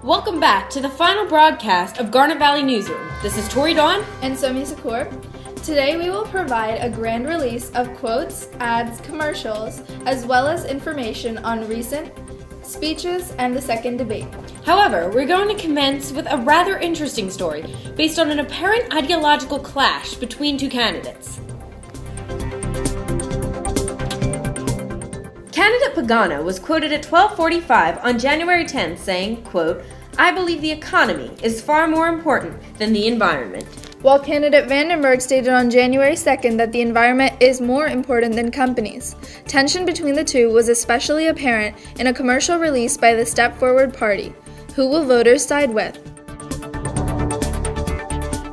Welcome back to the final broadcast of Garnet Valley Newsroom. This is Tori Dawn and Somi Sakur. Today we will provide a grand release of quotes, ads, commercials, as well as information on recent speeches and the second debate. However, we're going to commence with a rather interesting story based on an apparent ideological clash between two candidates. Candidate Pagano was quoted at 12:45 on January 10th saying, quote, "I believe the economy is far more important than the environment." While candidate Vandenberg stated on January 2nd that the environment is more important than companies. Tension between the two was especially apparent in a commercial released by the Step Forward Party. Who will voters side with?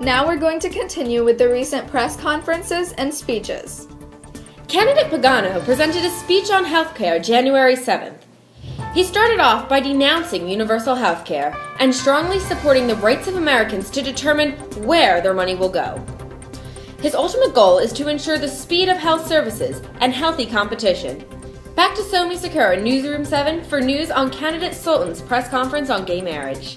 Now we're going to continue with the recent press conferences and speeches. Candidate Pagano presented a speech on healthcare January 7th. He started off by denouncing universal healthcare and strongly supporting the rights of Americans to determine where their money will go. His ultimate goal is to ensure the speed of health services and healthy competition. Back to Somi Sakur in Newsroom 7 for news on candidate Sultan's press conference on gay marriage.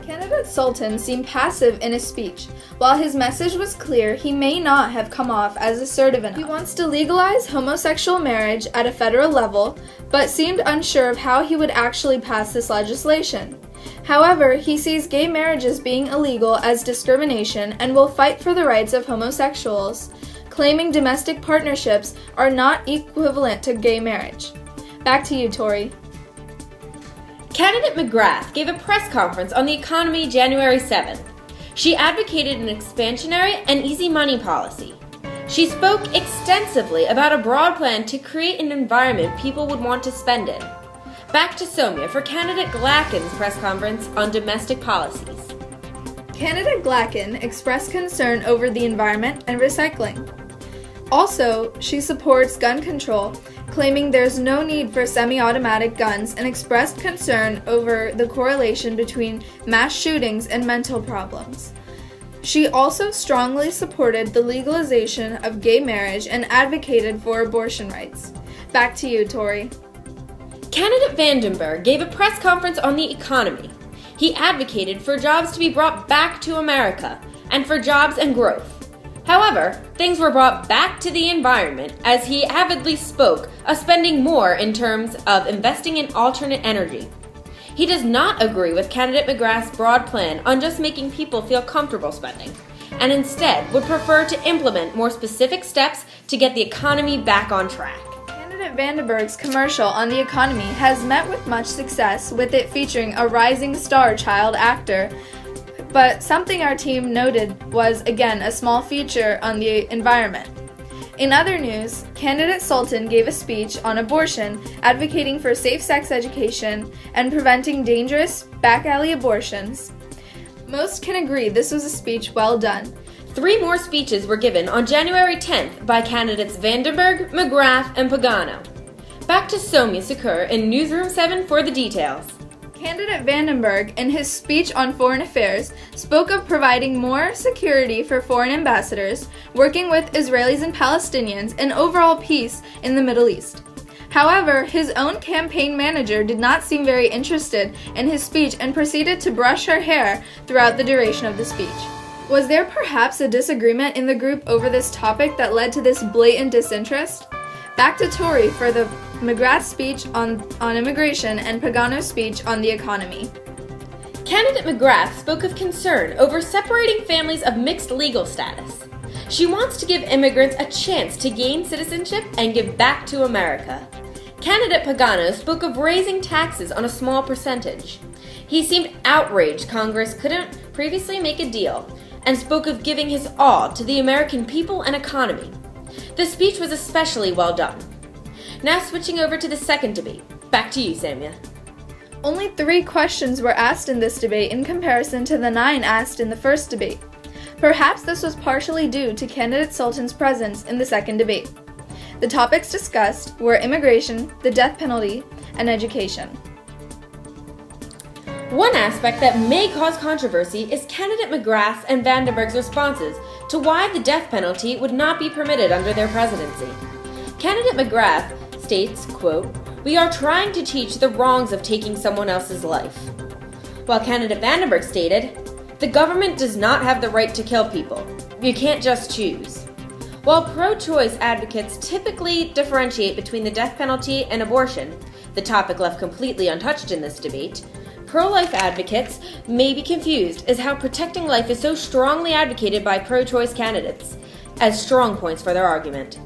Candidate Sultan seemed passive in his speech. While his message was clear, he may not have come off as assertive enough. He wants to legalize homosexual marriage at a federal level, but seemed unsure of how he would actually pass this legislation. However, he sees gay marriages being illegal as discrimination and will fight for the rights of homosexuals, claiming domestic partnerships are not equivalent to gay marriage. Back to you, Tori. Candidate McGrath gave a press conference on the economy January 7th. She advocated an expansionary and easy money policy. She spoke extensively about a broad plan to create an environment people would want to spend in. Back to Somia for candidate Glacken's press conference on domestic policies. Candidate Glacken expressed concern over the environment and recycling. Also, she supports gun control, claiming there's no need for semi-automatic guns, and expressed concern over the correlation between mass shootings and mental problems. She also strongly supported the legalization of gay marriage and advocated for abortion rights. Back to you, Tori. Candidate Vandenberg gave a press conference on the economy. He advocated for jobs to be brought back to America and for jobs and growth. However, things were brought back to the environment as he avidly spoke of spending more in terms of investing in alternate energy. He does not agree with candidate McGrath's broad plan on just making people feel comfortable spending, and instead would prefer to implement more specific steps to get the economy back on track. Candidate Vandenberg's commercial on the economy has met with much success, with it featuring a rising star child actor. But something our team noted was, again, a small feature on the environment. In other news, candidate Sultan gave a speech on abortion, advocating for safe sex education and preventing dangerous back alley abortions. Most can agree this was a speech well done. 3 more speeches were given on January 10th by candidates Vandenberg, McGrath, and Pagano. Back to Somia Sakur in Newsroom 7 for the details. Candidate Vandenberg, in his speech on foreign affairs, spoke of providing more security for foreign ambassadors, working with Israelis and Palestinians, and overall peace in the Middle East. However, his own campaign manager did not seem very interested in his speech and proceeded to brush her hair throughout the duration of the speech. Was there perhaps a disagreement in the group over this topic that led to this blatant disinterest? Back to Tori for the McGrath speech on immigration and Pagano's speech on the economy. Candidate McGrath spoke of concern over separating families of mixed legal status. She wants to give immigrants a chance to gain citizenship and give back to America. Candidate Pagano spoke of raising taxes on a small percentage. He seemed outraged Congress couldn't previously make a deal and spoke of giving his all to the American people and economy. The speech was especially well done. Now switching over to the second debate. Back to you, Samia. Only 3 questions were asked in this debate in comparison to the 9 asked in the first debate. Perhaps this was partially due to candidate Sultan's presence in the second debate. The topics discussed were immigration, the death penalty, and education. One aspect that may cause controversy is candidate McGrath and Vandenberg's responses to why the death penalty would not be permitted under their presidency. Candidate McGrath states, quote, "We are trying to teach the wrongs of taking someone else's life." while candidate Vandenberg stated, "The government does not have the right to kill people. You can't just choose." While pro-choice advocates typically differentiate between the death penalty and abortion, the topic left completely untouched in this debate, pro-life advocates may be confused as how protecting life is so strongly advocated by pro-choice candidates as strong points for their argument.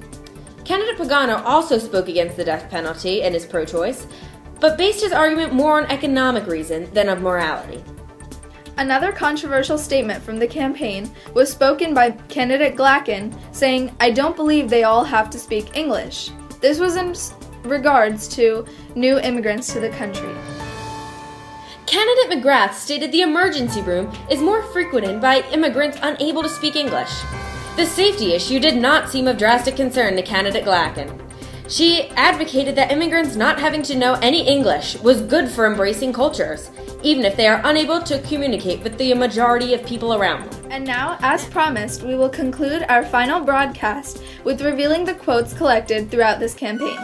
Candidate Pagano also spoke against the death penalty and is pro-choice, but based his argument more on economic reason than of morality. Another controversial statement from the campaign was spoken by candidate Glacken, saying, "I don't believe they all have to speak English." This was in regards to new immigrants to the country. Candidate McGrath stated the emergency room is more frequented by immigrants unable to speak English. The safety issue did not seem of drastic concern to candidate Glacken. She advocated that immigrants not having to know any English was good for embracing cultures, even if they are unable to communicate with the majority of people around them. And now, as promised, we will conclude our final broadcast with revealing the quotes collected throughout this campaign.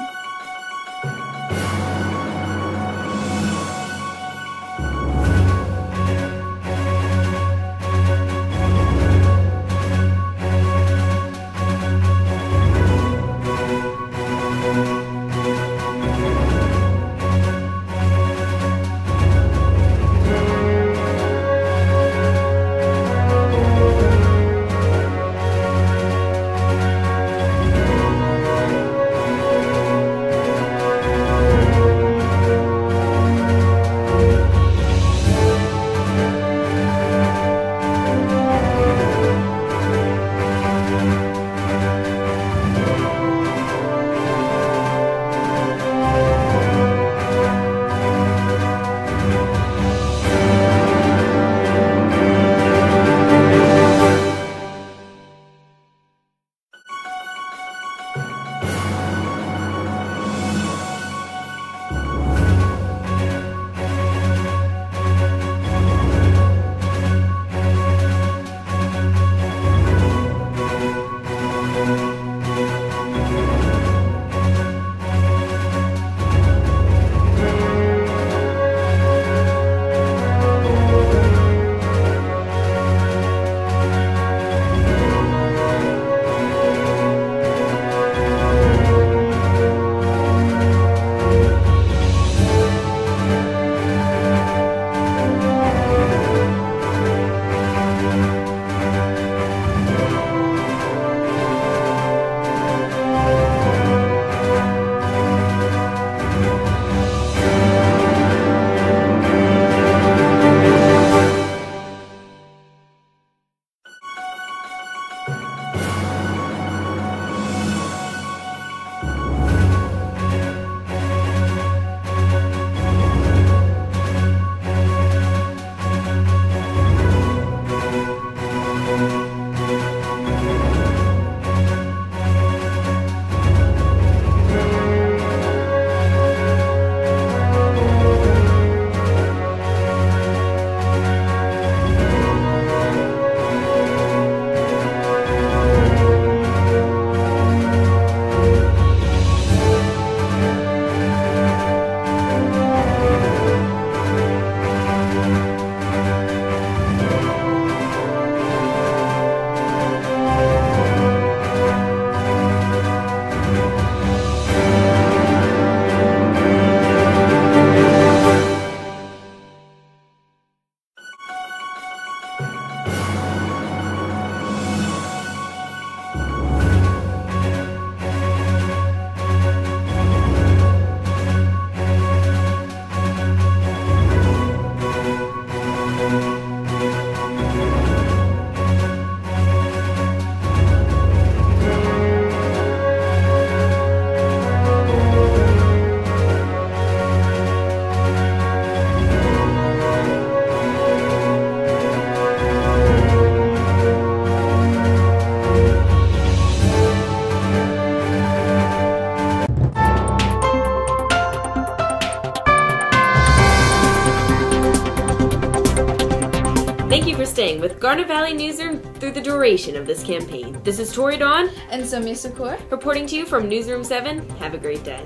Thank you for staying with Garnet Valley Newsroom through the duration of this campaign. This is Tori Dawn and Soumya Sakur reporting to you from Newsroom 7. Have a great day.